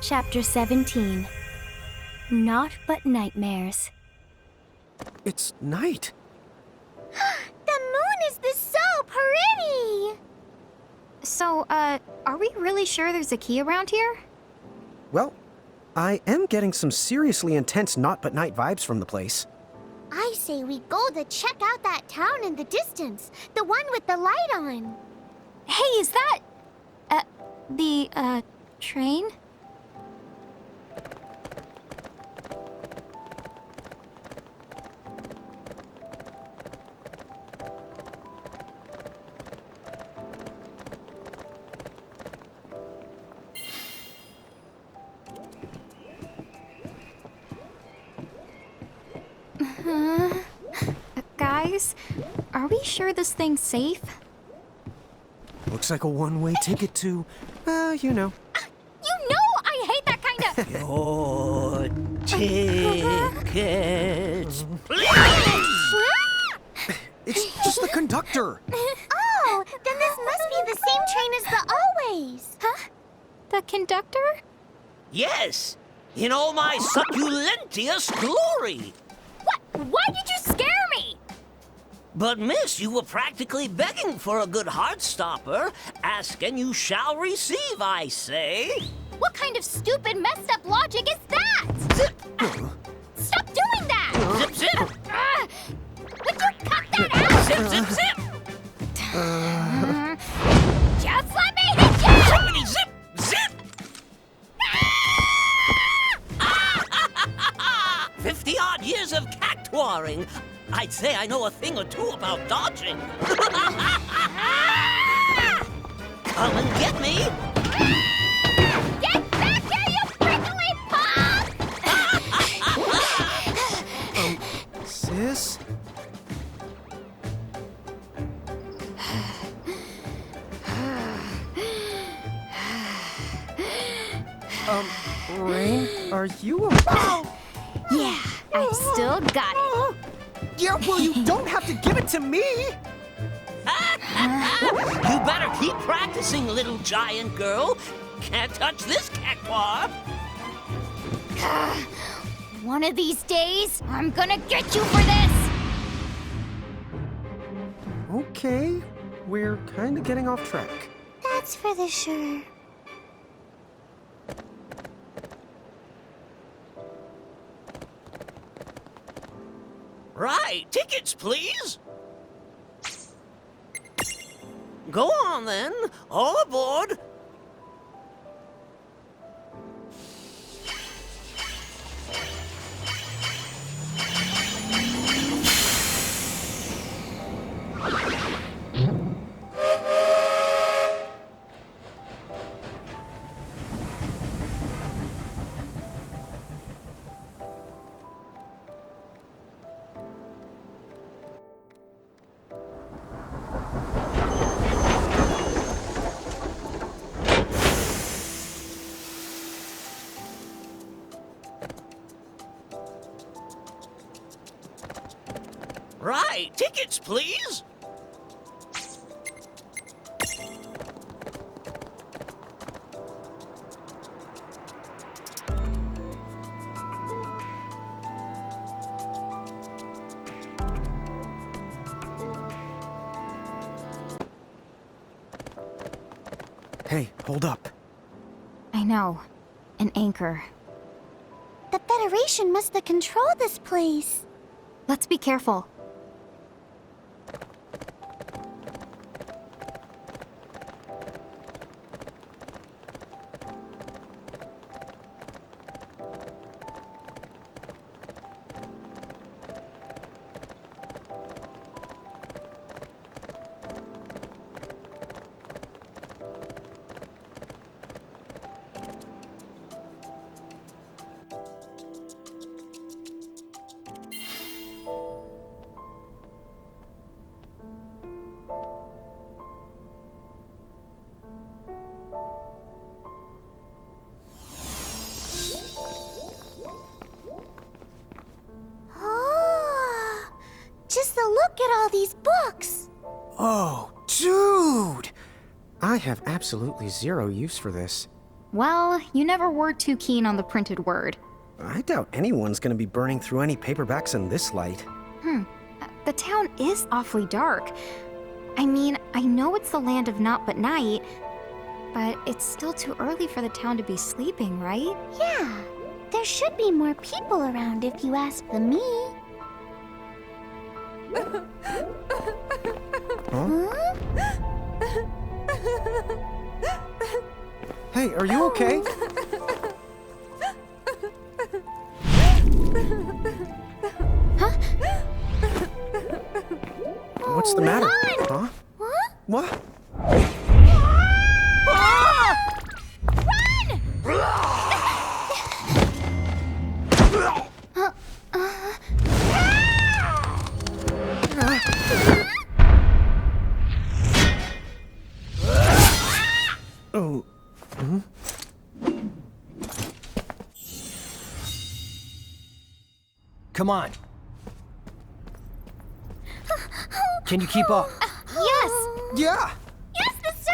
Chapter 17. Naught but nightmares. It's night. The moon is so pretty! So, are we really sure there's a key around here? Well, I am getting some seriously intense Naught but Night vibes from the place. I say we go to check out that town in the distance, the one with the light on. Hey, is that... the train? Guys, are we sure this thing's safe? Looks like a one-way ticket to, you know. You know I hate that kind of... Your tickets, It's just the conductor. Oh, then this must be the same train as the Always. Huh? The conductor? Yes, in all my succulentious glory. What? Why did you scare me? But miss, you were practically begging for a good heart stopper. Ask and you shall receive, I say. What kind of stupid, messed up logic is that? Stop doing that! Zip, zip. Would you cut that out? Zip, zip, zip. Just let me hit you! Zippity, zip, zip. 50-odd years of cactuaring. I'd say I know a thing or two about dodging. Come and get me. Get back here, you prickly punk! Sis? Rain, are you Yeah, I still got it. Yeah, well, you don't have to give it to me! You better keep practicing, little giant girl. Can't touch this cactuar. One of these days, I'm gonna get you for this! Okay, we're kind of getting off track. That's for the sure. Right, tickets, please. Go on, then. All aboard. Right, tickets, please. Hey, hold up. I know. An anchor. The Federation must have controlled this place. Let's be careful. Look at all these books! Oh, dude! I have absolutely zero use for this. Well, you never were too keen on the printed word. I doubt anyone's gonna be burning through any paperbacks in this light. The town is awfully dark. I mean, I know it's the land of Naught but Night, but it's still too early for the town to be sleeping, right? Yeah, there should be more people around if you ask the me. Hey, are you okay? What's the matter? Huh? What? Oh. Come on. Can you keep up? Yes! Yeah! Yes, sir!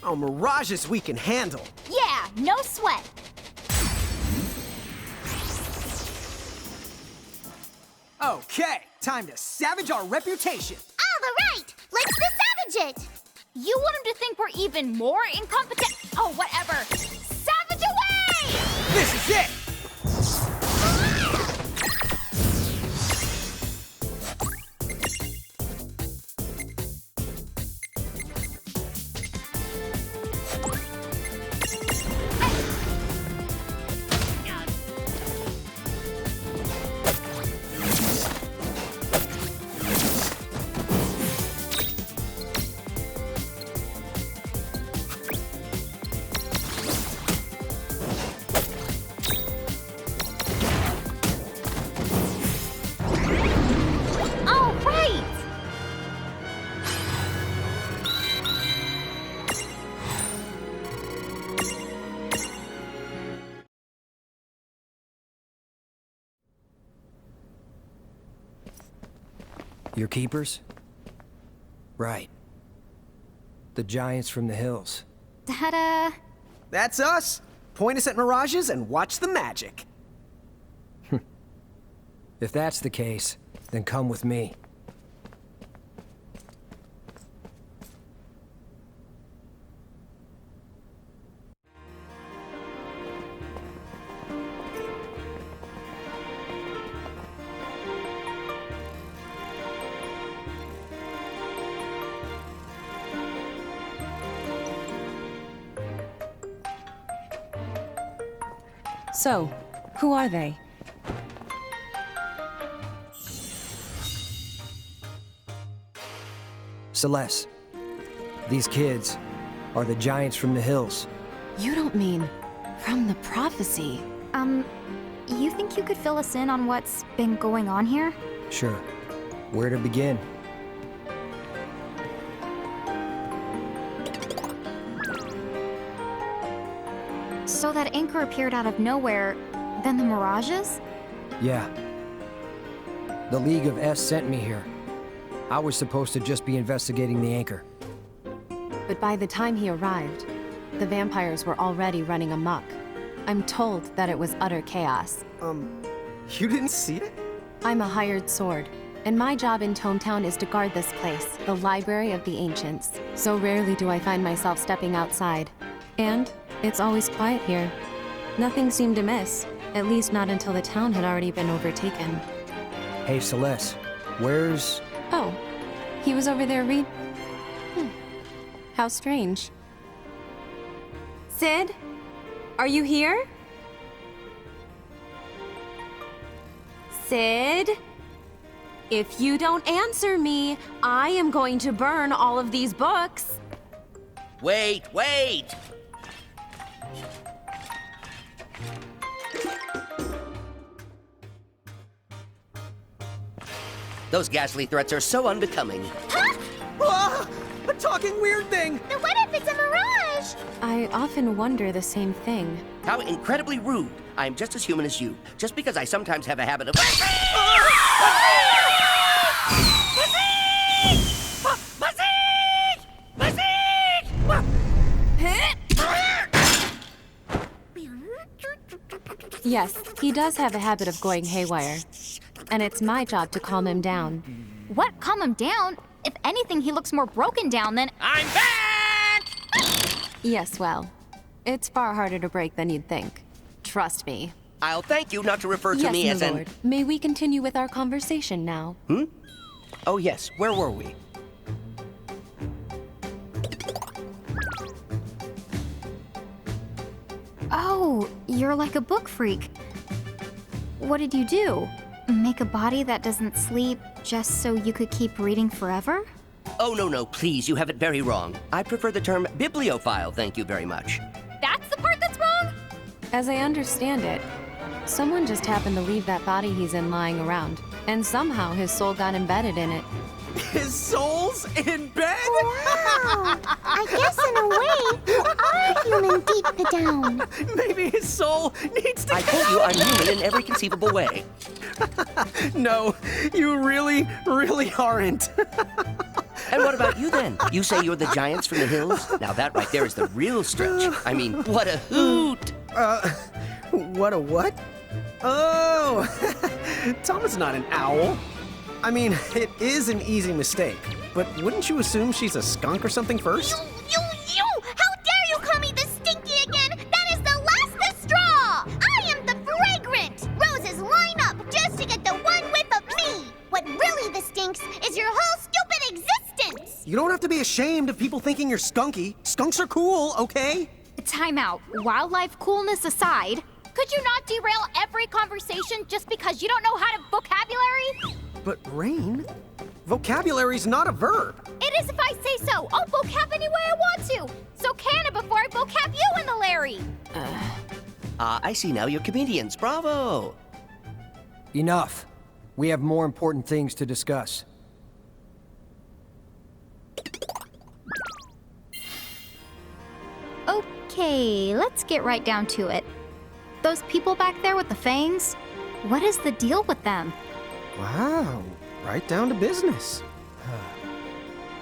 Oh, mirages we can handle. Yeah, no sweat. Okay, time to savage our reputation. All right, let's savage it! You want him to think we're even more incompetent? Oh, whatever. Savage away! This is it! All right! Your keepers? Right. The giants from the hills. Ta-da! That's us. Point us at mirages and watch the magic. If that's the case, then come with me. So, who are they? Celeste, these kids are the giants from the hills. You don't mean from the prophecy? You think you could fill us in on what's been going on here? Sure. Where to begin? So that anchor appeared out of nowhere, then the mirages? Yeah. The League of S sent me here. I was supposed to just be investigating the anchor. But by the time he arrived, the vampires were already running amok. I'm told that it was utter chaos. You didn't see it? I'm a hired sword, and my job in Tometown is to guard this place, the Library of the Ancients. So rarely do I find myself stepping outside. And it's always quiet here. Nothing seemed amiss, at least not until the town had already been overtaken. Hey, Celeste, where's... Oh, he was over there How strange. Sid? Are you here? Sid? If you don't answer me, I am going to burn all of these books. Wait, wait! Those ghastly threats are so unbecoming. Ah, a talking weird thing! Then what if it's a mirage? I often wonder the same thing. How incredibly rude. I'm just as human as you, just because I sometimes have a habit of... Yes, he does have a habit of going haywire. And it's my job to calm him down. What? Calm him down? If anything, he looks more broken down than... I'm back! Yes, well, it's far harder to break than you'd think. Trust me. I'll thank you not to refer to Yes, me my as lord. May we continue with our conversation now? Oh yes, where were we? Oh, you're like a book freak. What did you do? Make a body that doesn't sleep just so you could keep reading forever? Oh, no, please, you have it very wrong. I prefer the term bibliophile, thank you very much. That's the part that's wrong? As I understand it, someone just happened to leave that body he's in lying around, and somehow his soul got embedded in it. His soul's in bed? Wow. I guess in a way, you are human deep down. Maybe his soul needs to I told you I'm human in every conceivable way. No, you really, really aren't. And what about you then? You say you're the giants from the hills? Now that right there is the real stretch. I mean, what a hoot! What a what? Oh, Tama's not an owl. I mean, it is an easy mistake, but wouldn't you assume she's a skunk or something first? You! How dare you call me the stinky again? That is the last straw! I am the fragrant! Roses line up just to get the one whiff of me! What really the stinks is your whole stupid existence! You don't have to be ashamed of people thinking you're skunky. Skunks are cool, okay? Time out. Wildlife coolness aside, could you not derail every conversation just because you don't know how to vocabulary? But Rain, vocabulary's not a verb. It is if I say so. I'll vocab any way I want to. So can it before I vocab you in the Larry. I see now you're comedians. Bravo! Enough. We have more important things to discuss. Okay, let's get right down to it. Those people back there with the fangs, what is the deal with them? Wow, right down to business.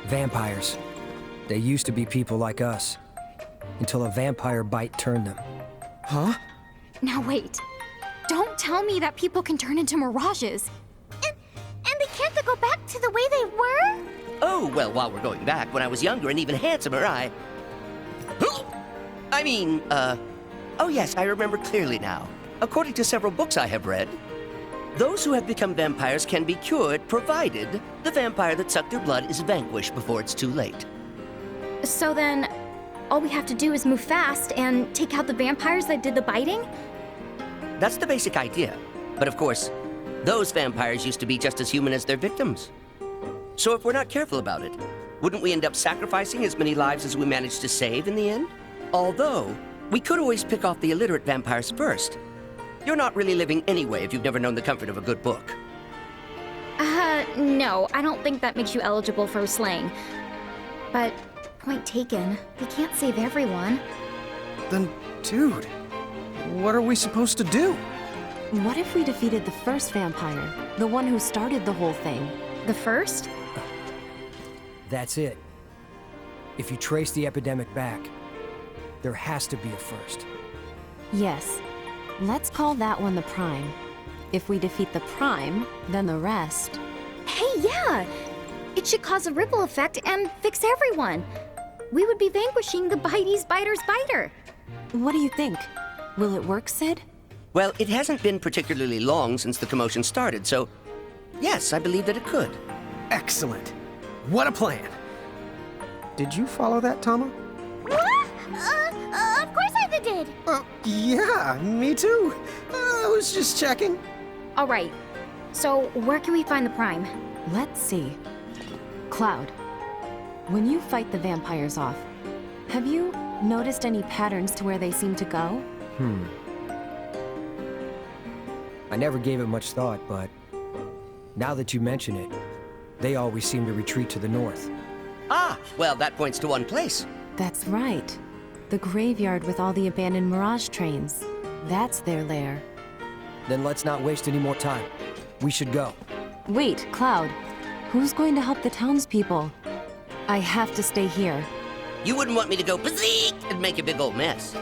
Vampires. They used to be people like us. Until a vampire bite turned them. Huh? Now wait. Don't tell me that people can turn into mirages. And they can't go back to the way they were? Oh, well, while we're going back, when I was younger and even handsomer, oh yes, I remember clearly now. According to several books I have read, those who have become vampires can be cured, provided the vampire that sucked their blood is vanquished before it's too late. So then, all we have to do is move fast and take out the vampires that did the biting? That's the basic idea. But of course, those vampires used to be just as human as their victims. So if we're not careful about it, wouldn't we end up sacrificing as many lives as we managed to save in the end? Although, we could always pick off the illiterate vampires first. You're not really living anyway if you've never known the comfort of a good book. No, I don't think that makes you eligible for slaying. But, point taken, we can't save everyone. Then, dude, what are we supposed to do? What if we defeated the first vampire? The one who started the whole thing? The first? That's it. If you trace the epidemic back, there has to be a first. Yes. Let's call that one the Prime. If we defeat the Prime, then the rest. Hey, yeah! It should cause a ripple effect and fix everyone. We would be vanquishing the Bitey's Biter's Biter. What do you think? Will it work, Sid? Well, it hasn't been particularly long since the commotion started, so yes, I believe that it could. Excellent. What a plan. Did you follow that, Tama? Of course I did. Yeah, me too. I was just checking. All right. So, where can we find the Prime? Let's see. Cloud, when you fight the vampires off, have you noticed any patterns to where they seem to go? I never gave it much thought, but Now that you mention it, they always seem to retreat to the north. Ah, well, that points to one place. That's right. The graveyard with all the abandoned Mirage trains. That's their lair. Then let's not waste any more time. We should go. Wait, Cloud. Who's going to help the townspeople? I have to stay here. You wouldn't want me to go bazeek and make a big old mess.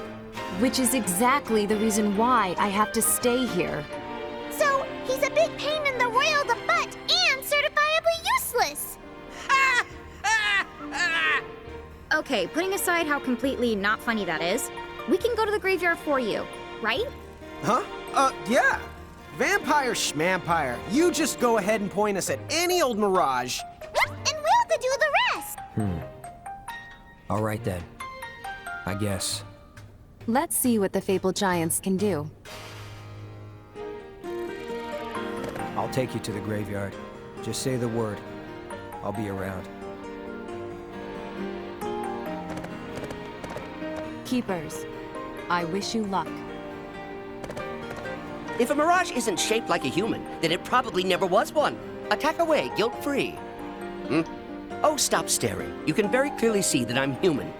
Which is exactly the reason why I have to stay here. So, he's a big pain in the royal the butt and certifiably useless. Okay, putting aside how completely not funny that is, we can go to the graveyard for you, right? Huh? Yeah. Vampire schmampire. You just go ahead and point us at any old mirage. And we'll do the rest. All right then. I guess. Let's see what the Fabled Giants can do. I'll take you to the graveyard. Just say the word. I'll be around. Keepers, I wish you luck. If a mirage isn't shaped like a human, then it probably never was one. Attack away, guilt-free. Oh, stop staring. You can very clearly see that I'm human.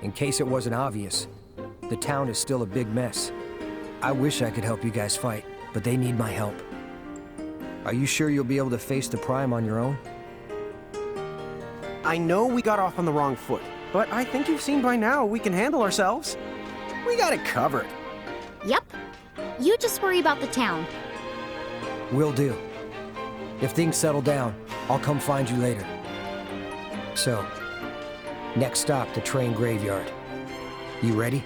In case it wasn't obvious, the town is still a big mess. I wish I could help you guys fight, but they need my help. Are you sure you'll be able to face the Prime on your own? I know we got off on the wrong foot, but I think you've seen by now we can handle ourselves. We got it covered. Yep. You just worry about the town. Will do. If things settle down, I'll come find you later. So, next stop, the train graveyard. You ready?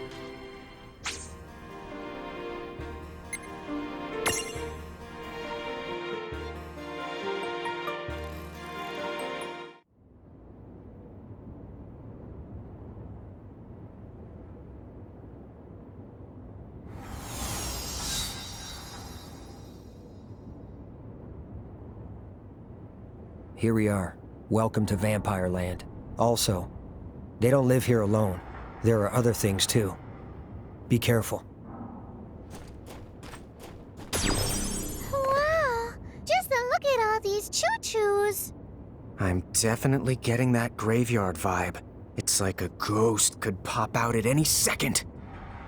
Here we are. Welcome to Vampire Land. Also, they don't live here alone. There are other things too. Be careful. Wow, just look at all these choo-choos. I'm definitely getting that graveyard vibe. It's like a ghost could pop out at any second.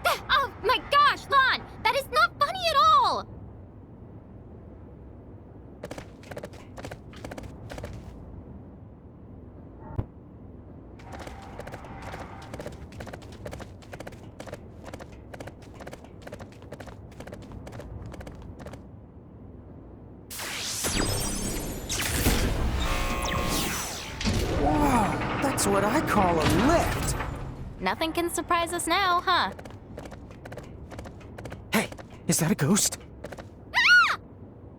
Oh my gosh, Lon! That is not funny at all! Whoa, that's what I call a lift. Nothing can surprise us now, huh? Hey, is that a ghost? Ah!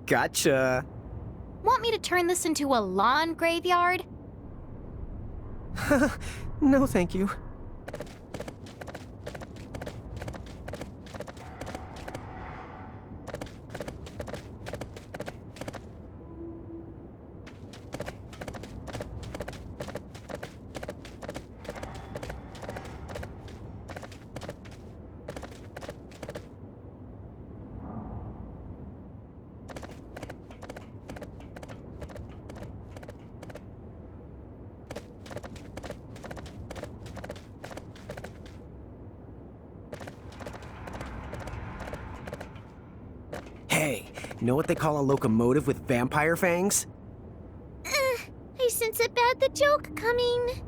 Gotcha. Want me to turn this into a lawn graveyard? No, thank you. Hey, know what they call a locomotive with vampire fangs? I sense a bad the joke coming.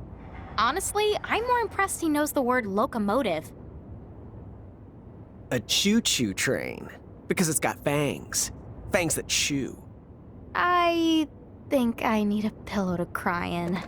Honestly, I'm more impressed he knows the word locomotive. A choo-choo train. Because it's got fangs. Fangs that chew. I think I need a pillow to cry in.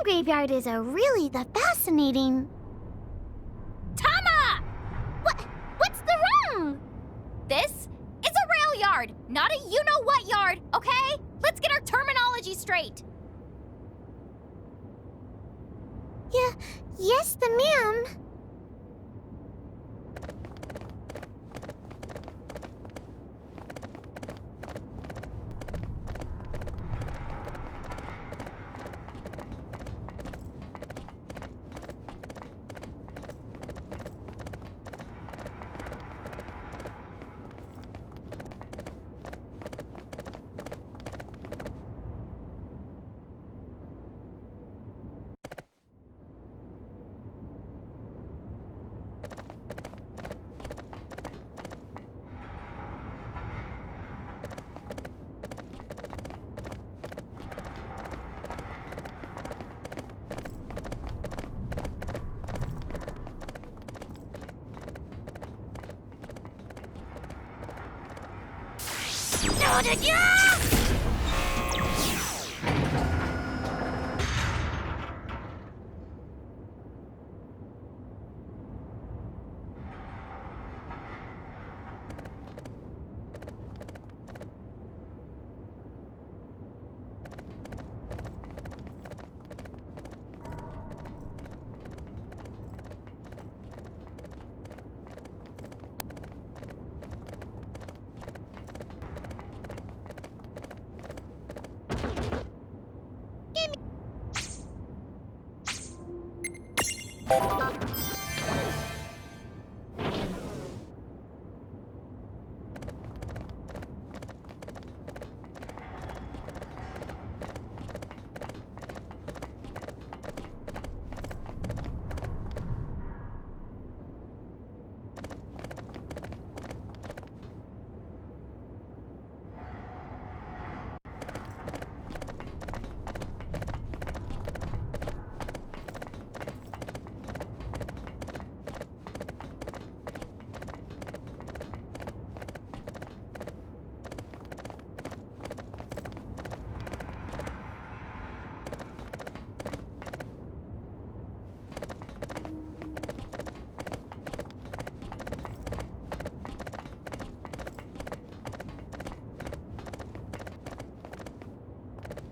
graveyard is a really the fascinating... Tama! What's the wrong? This is a rail yard, not a you-know-what yard, okay? Let's get our terminology straight. Yes, the ma'am.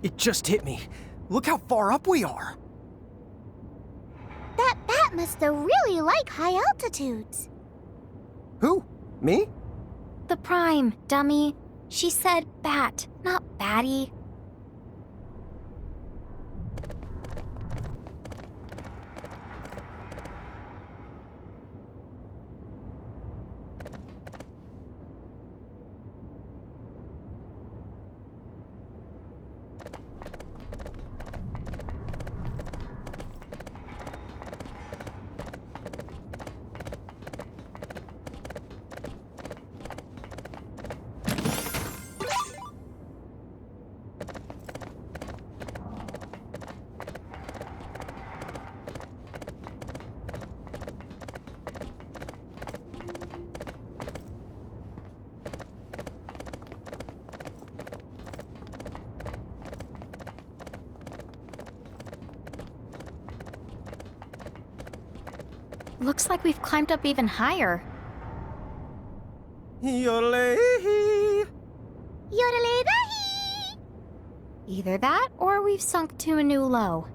It just hit me. Look how far up we are. That bat must have really like high altitudes. Who? Me? The Prime, dummy. She said bat, not batty. Looks like we've climbed up even higher. Yodelay. Yodelay-dahi! Either that, or we've sunk to a new low.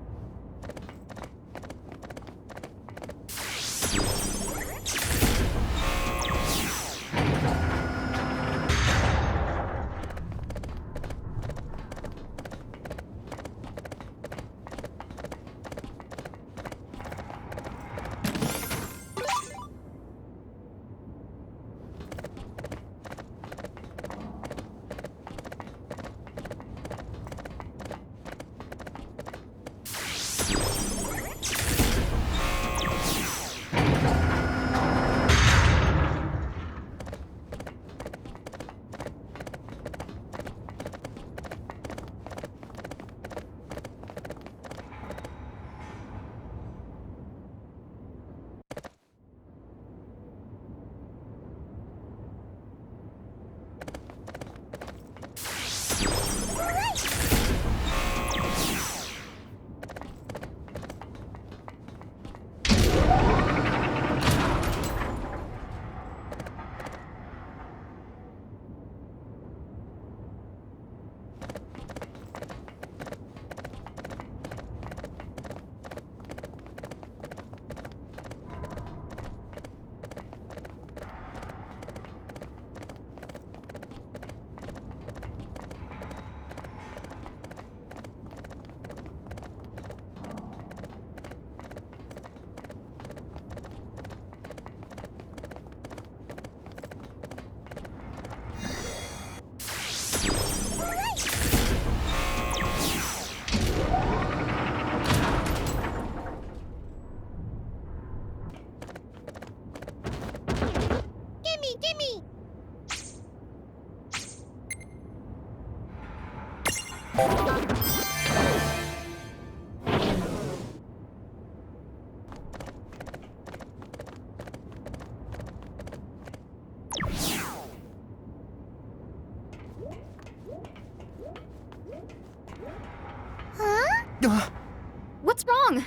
What's wrong?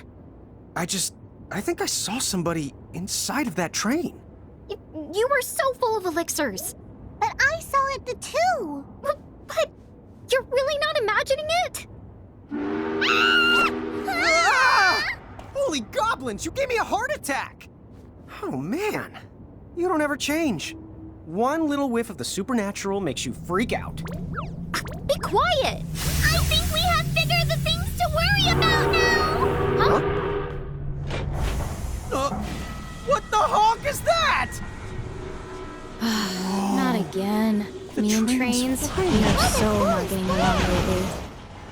I think I saw somebody inside of that train. You were so full of elixirs. But I saw it too. But you're really not imagining it? Ah! Holy goblins, you gave me a heart attack! Oh man, you don't ever change. One little whiff of the supernatural makes you freak out. Be quiet! I think we have bigger the things to worry about now. Huh? What the honk is that? Not again. The Me and train's trains, we are so not getting along lately.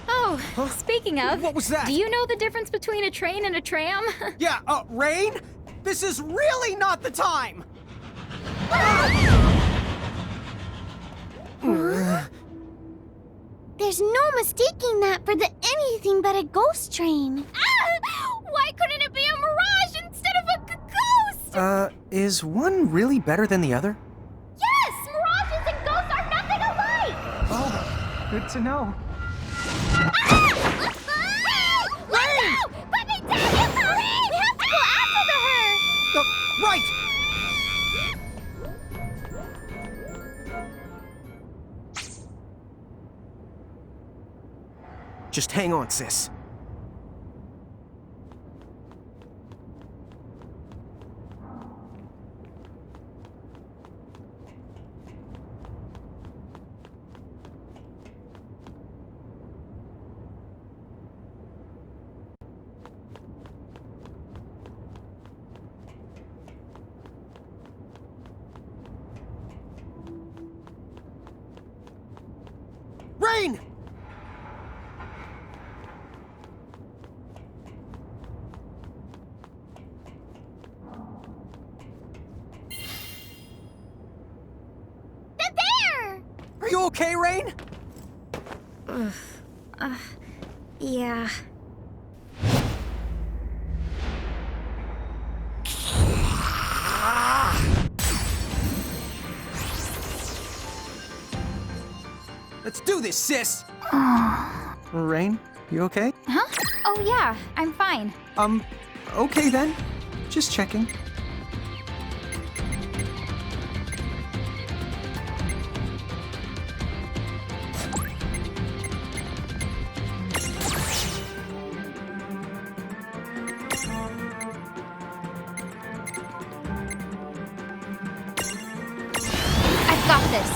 Oh, speaking of, What was that? do you know the difference between a train and a tram? Yeah, Rain? This is really not the time! There's no mistaking that for anything but a ghost train. Why couldn't it be a mirage instead of a ghost? Is one really better than the other? Yes! Mirages and ghosts are nothing alike! Oh, good to know. Let go! Put me down! Hurry! We have to go after her! Right! Just hang on, sis. Rain! The bear! Are you okay, Rain? Yeah. Let's do this, sis! Rain, you okay? Huh? Oh yeah, I'm fine. Okay then. Just checking. I've got this.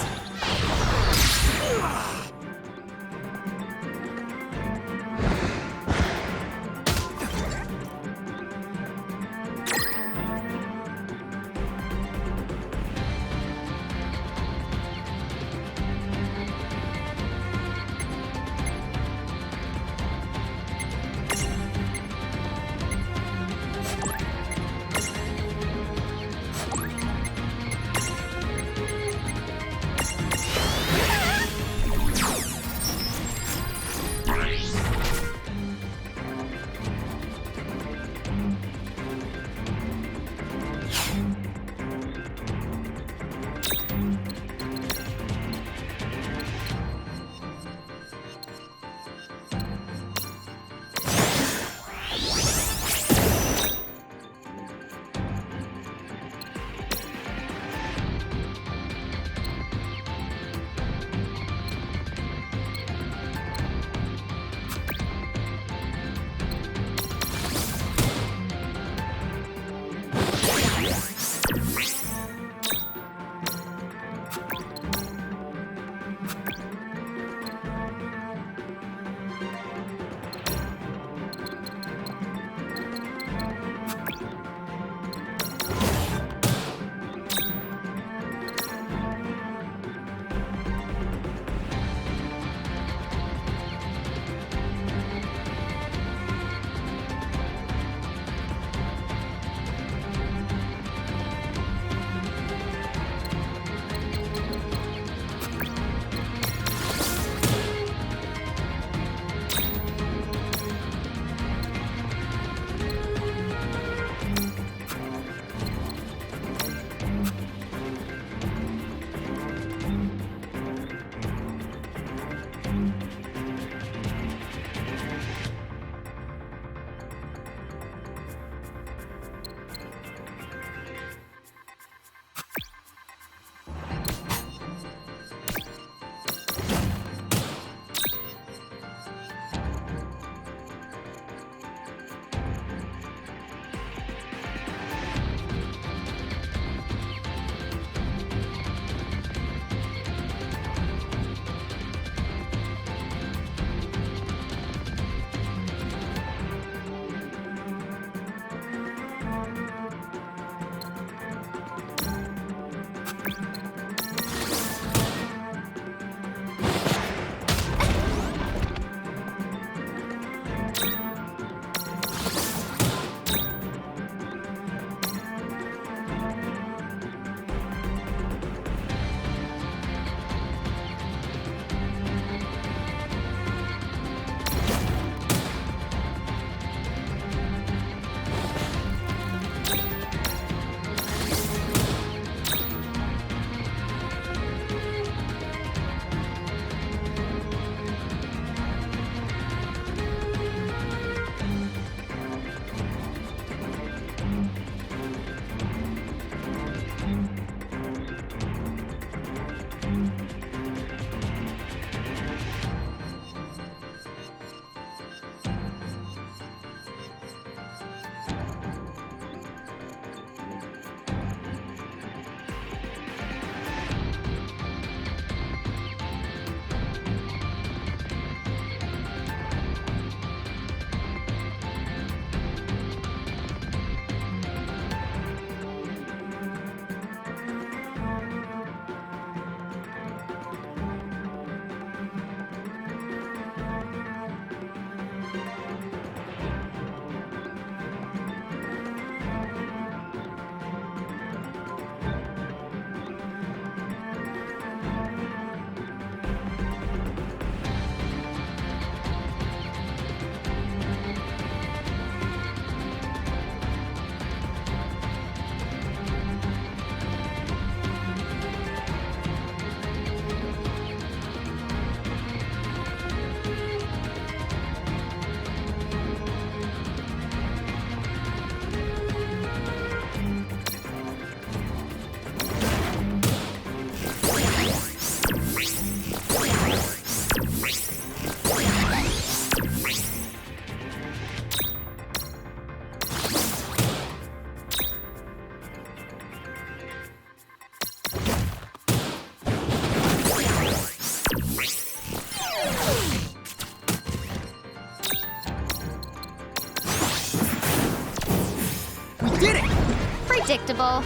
unpredictable.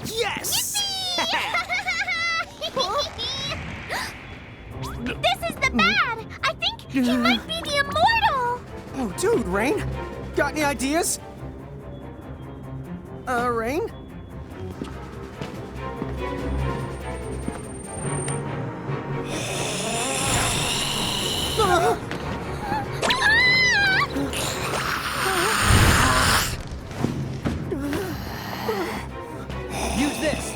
Yes! This is the bad! I think he might be the immortal! Oh, dude, Rain. Got any ideas? Rain? Use this!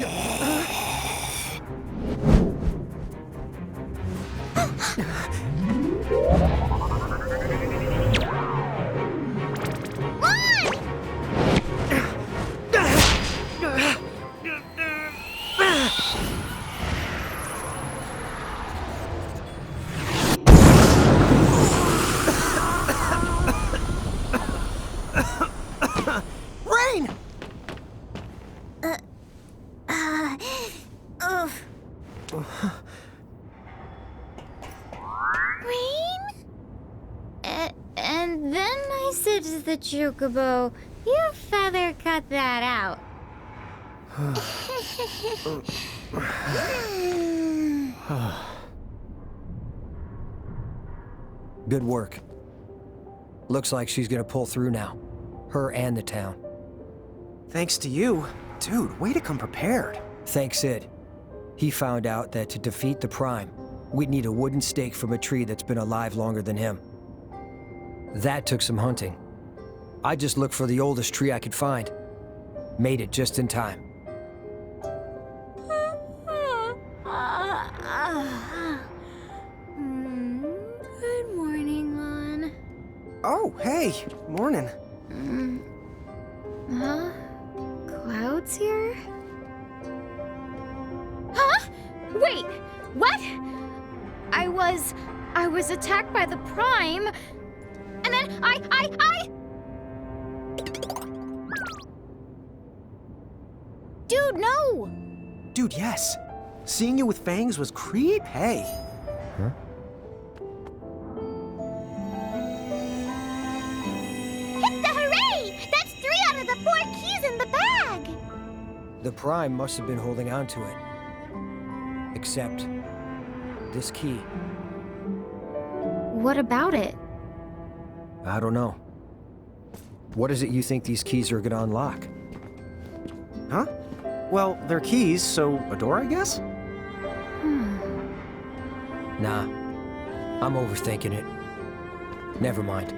Rain! Rain? And then I said to the chocobo, you feather cut that out. Good work. Looks like she's gonna pull through now. Her and the town. Thanks to you. Dude, way to come prepared. Thanks, Sid. He found out that to defeat the Prime, we'd need a wooden stake from a tree that's been alive longer than him. That took some hunting. I just looked for the oldest tree I could find. Made it just in time. Good morning, Lon. Oh, hey. Morning. Huh? Clouds here? Huh? Wait, what? I was attacked by the Prime, and then I... Dude, no! Dude, yes. Seeing you with fangs was creep. Hey. Huh? Hit the hooray! That's 3 out of the 4 keys in the bag! The Prime must have been holding on to it. Except this key. What about it? I don't know. What is it you think these keys are gonna unlock? Huh? Well, they're keys, so a door, I guess? Nah. I'm overthinking it. Never mind.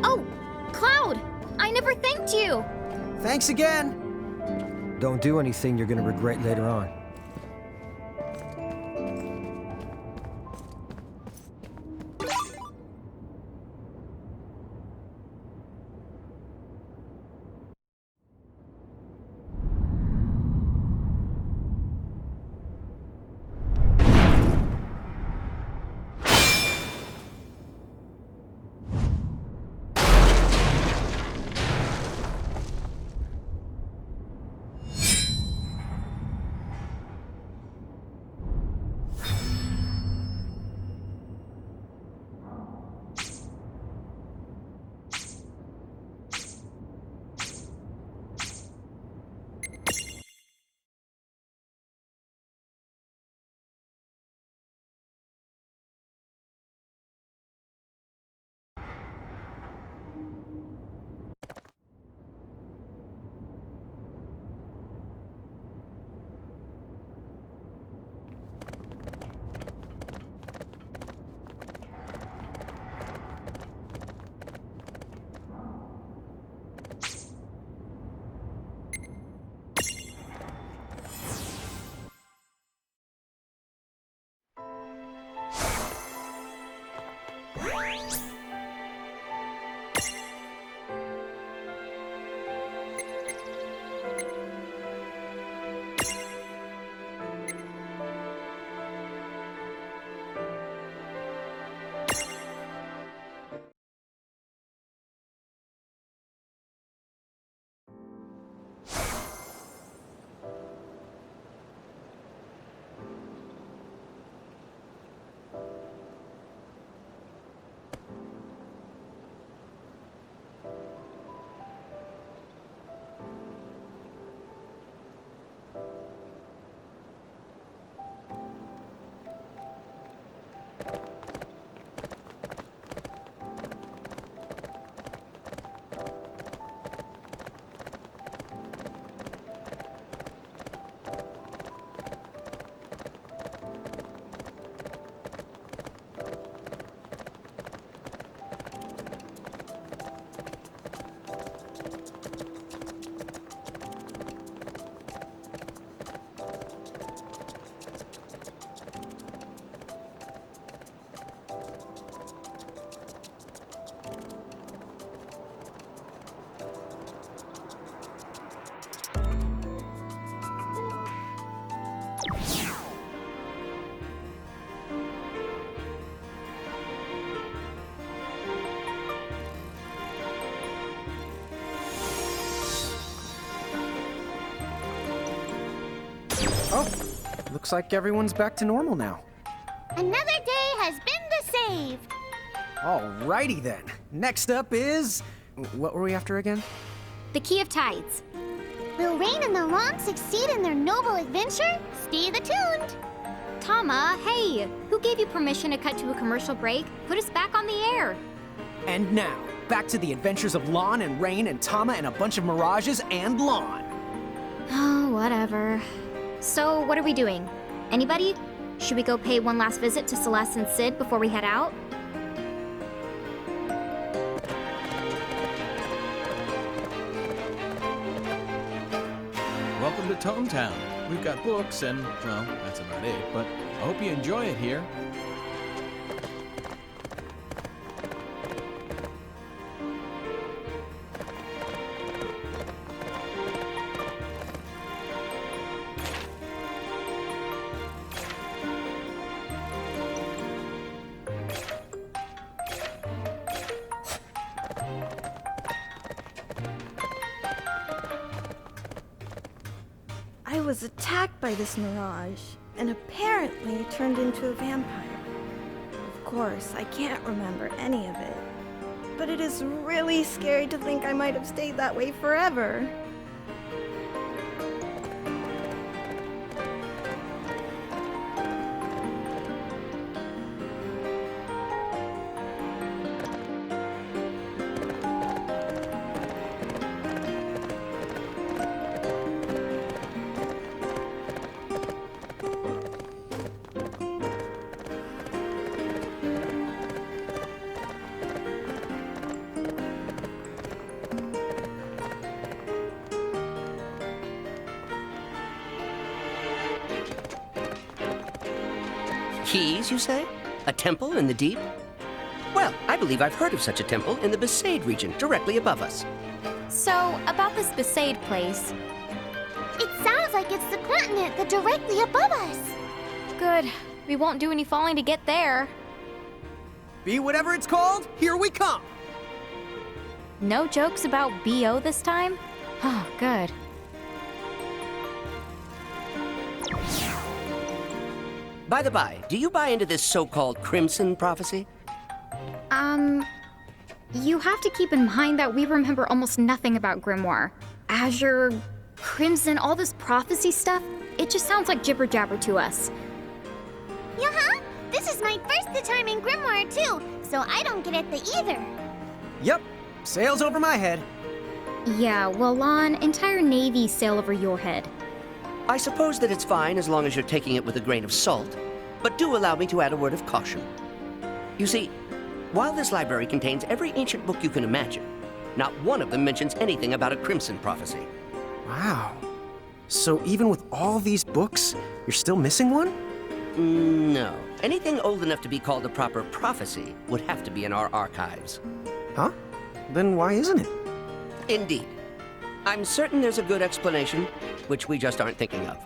Oh, Cloud! I never thanked you! Thanks again. Don't do anything you're gonna regret later on. Looks like everyone's back to normal now. Another day has been the save. Alrighty then. Next up is... What were we after again? The Key of Tides. Will Rain and the Lawn succeed in their noble adventure? Stay tuned. Tama, hey! Who gave you permission to cut to a commercial break? Put us back on the air. And now, back to the adventures of Lawn and Rain and Tama and a bunch of mirages and Lawn. Oh, whatever. So, what are we doing? Anybody? Should we go pay one last visit to Celeste and Sid before we head out? Welcome to Tome Town. We've got books and, well, that's about it, but I hope you enjoy it here. I was attacked by this mirage, and apparently turned into a vampire. Of course, I can't remember any of it. But it is really scary to think I might have stayed that way forever. Keys, you say? A temple in the deep? Well, I believe I've heard of such a temple in the Besaid region, directly above us. So, about this Besaid place. It sounds like it's the continent that's directly above us. Good. We won't do any falling to get there. Be whatever it's called, here we come! No jokes about BO this time? Oh, good. By the by, do you buy into this so-called Crimson prophecy? You have to keep in mind that we remember almost nothing about Grimoire. Azure, Crimson, all this prophecy stuff, it just sounds like jibber-jabber to us. Yeah, this is my first time in Grimoire too, so I don't get it either. Yep, sails over my head. Yeah, well, Lon, entire Navy sail over your head. I suppose that it's fine as long as you're taking it with a grain of salt, but do allow me to add a word of caution. You see, while this library contains every ancient book you can imagine, not one of them mentions anything about a Crimson prophecy. Wow. So even with all these books, you're still missing one? No. Anything old enough to be called a proper prophecy would have to be in our archives. Huh? Then why isn't it? Indeed. I'm certain there's a good explanation, which we just aren't thinking of.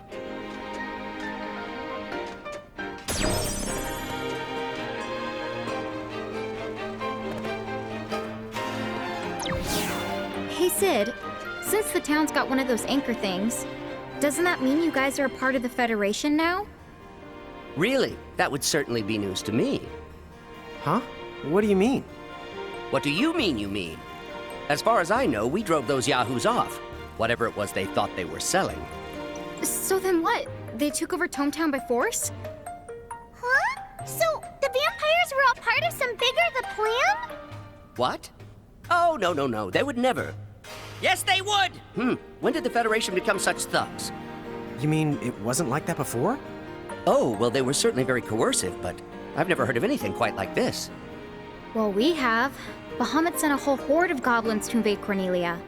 Hey, Sid, since the town's got one of those anchor things, doesn't that mean you guys are a part of the Federation now? Really? That would certainly be news to me. Huh? What do you mean? What do you mean? As far as I know, we drove those yahoos off. Whatever it was they thought they were selling. So then what? They took over Tometown by force? Huh? So the vampires were all part of some bigger the plan? What? Oh, no. They would never. Yes, they would! When did the Federation become such thugs? You mean it wasn't like that before? Oh, well, they were certainly very coercive, but I've never heard of anything quite like this. Well, we have. Bahamut sent a whole horde of goblins to invade Cornelia.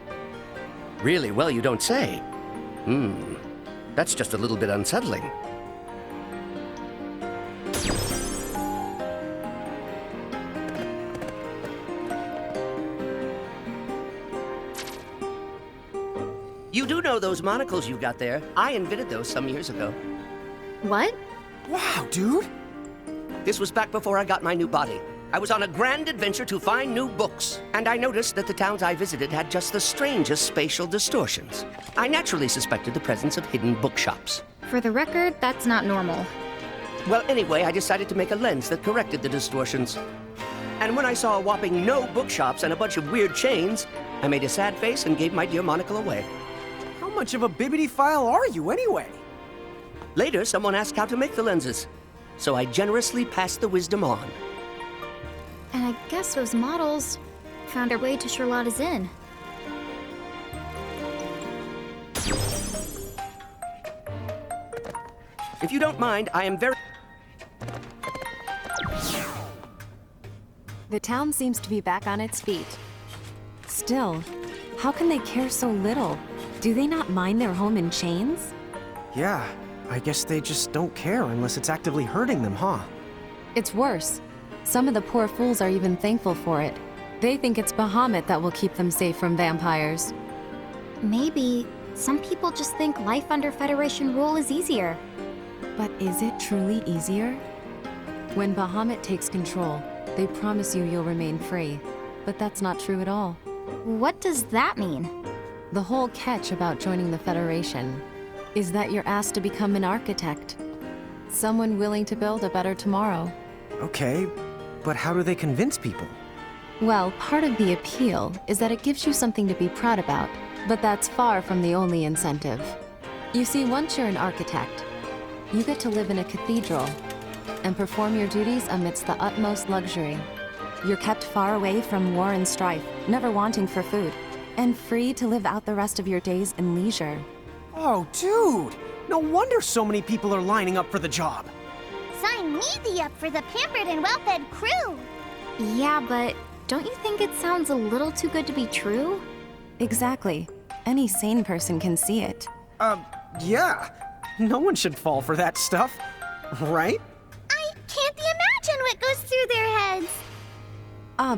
Really? Well, you don't say. That's just a little bit unsettling. You do know those monocles you've got there. I invented those some years ago. What? Wow, dude! This was back before I got my new body. I was on a grand adventure to find new books, and I noticed that the towns I visited had just the strangest spatial distortions. I naturally suspected the presence of hidden bookshops. For the record, that's not normal. Well, anyway, I decided to make a lens that corrected the distortions. And when I saw a whopping no bookshops and a bunch of weird chains, I made a sad face and gave my dear monocle away. How much of a bibbidi-file are you, anyway? Later, someone asked how to make the lenses, so I generously passed the wisdom on. And I guess those models found their way to Charlotta's Inn. If you don't mind, I am very... The town seems to be back on its feet. Still, how can they care so little? Do they not mind their home in chains? Yeah, I guess they just don't care unless it's actively hurting them, huh? It's worse. Some of the poor fools are even thankful for it. They think it's Bahamut that will keep them safe from vampires. Maybe some people just think life under Federation rule is easier. But is it truly easier? When Bahamut takes control, they promise you'll remain free. But that's not true at all. What does that mean? The whole catch about joining the Federation is that you're asked to become an architect. Someone willing to build a better tomorrow. Okay, but how do they convince people? Well, part of the appeal is that it gives you something to be proud about, but that's far from the only incentive. You see, once you're an architect, you get to live in a cathedral and perform your duties amidst the utmost luxury. You're kept far away from war and strife, never wanting for food, and free to live out the rest of your days in leisure. Oh, dude! No wonder so many people are lining up for the job. Sign me up for the pampered and well-fed crew. Yeah, but don't you think it sounds a little too good to be true? Exactly. Any sane person can see it. Yeah. No one should fall for that stuff, right? I can't imagine what goes through their heads.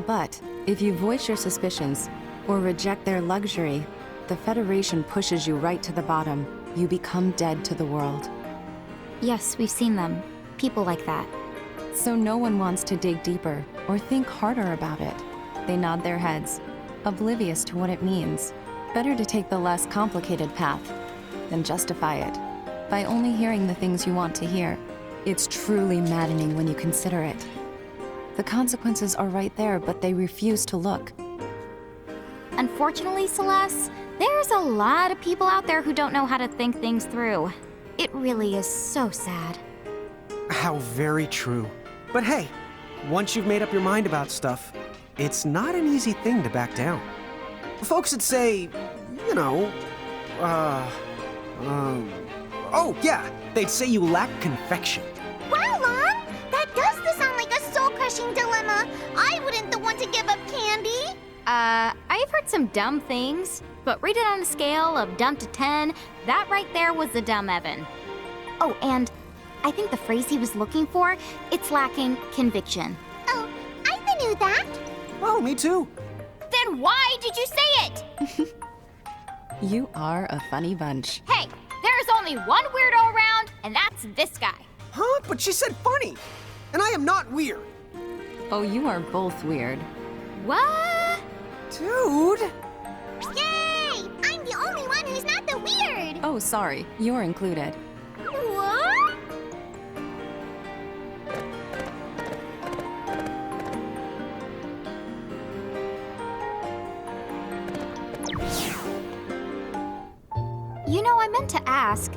But if you voice your suspicions or reject their luxury, the Federation pushes you right to the bottom. You become dead to the world. Yes, we've seen them. People like that. So no one wants to dig deeper or think harder about it. They nod their heads, oblivious to what it means. Better to take the less complicated path than justify it by only hearing the things you want to hear. It's truly maddening when you consider it. The consequences are right there, but they refuse to look. Unfortunately, Celeste, there's a lot of people out there who don't know how to think things through. It really is so sad. How very true. But hey, once you've made up your mind about stuff, it's not an easy thing to back down. Folks would say, you know, oh yeah, they'd say you lack confection. Wow, that does sound like a soul-crushing dilemma. I wouldn't the one to give up candy. I've heard some dumb things, but rate it on a scale of dumb to 10, that right there was the dumb Evan. Oh, and I think the phrase he was looking for, it's lacking conviction. Oh, I knew that. Oh, me too. Then why did you say it? You are a funny bunch. Hey, there's only one weirdo around, and that's this guy. Huh? But she said funny. And I am not weird. Oh, you are both weird. What? Dude! Yay! I'm the only one who's not the weird. Oh, sorry. You're included. What? You know, I meant to ask,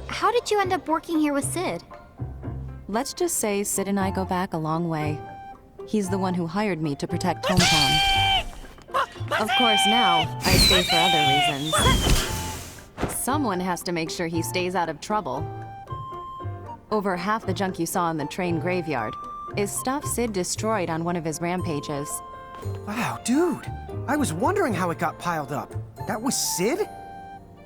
how did you end up working here with Sid? Let's just say Sid and I go back a long way. He's the one who hired me to protect Hometown. Of course, now, I stay for other reasons. Someone has to make sure he stays out of trouble. Over half the junk you saw in the train graveyard is stuff Sid destroyed on one of his rampages. Wow, dude. I was wondering how it got piled up. That was Sid?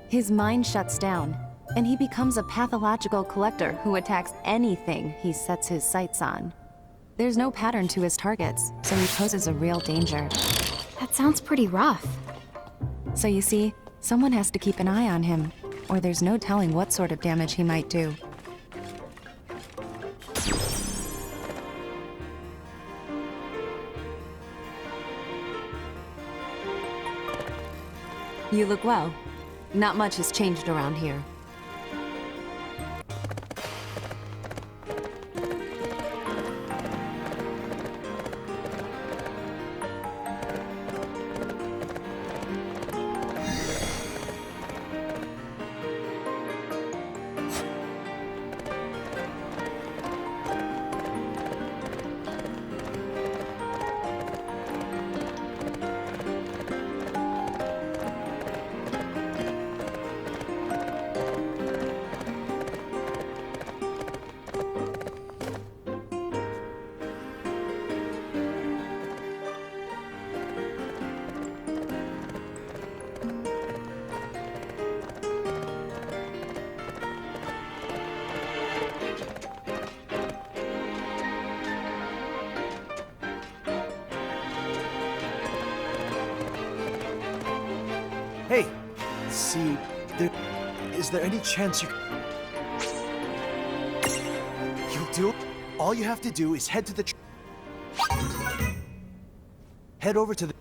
His mind shuts down, and he becomes a pathological collector who attacks anything he sets his sights on. There's no pattern to his targets, so he poses a real danger. That sounds pretty rough. So you see, someone has to keep an eye on him, or there's no telling what sort of damage he might do. You look well. Not much has changed around here. see, is there any chance you... You'll do it? All you have to do is head to the... Head over to the...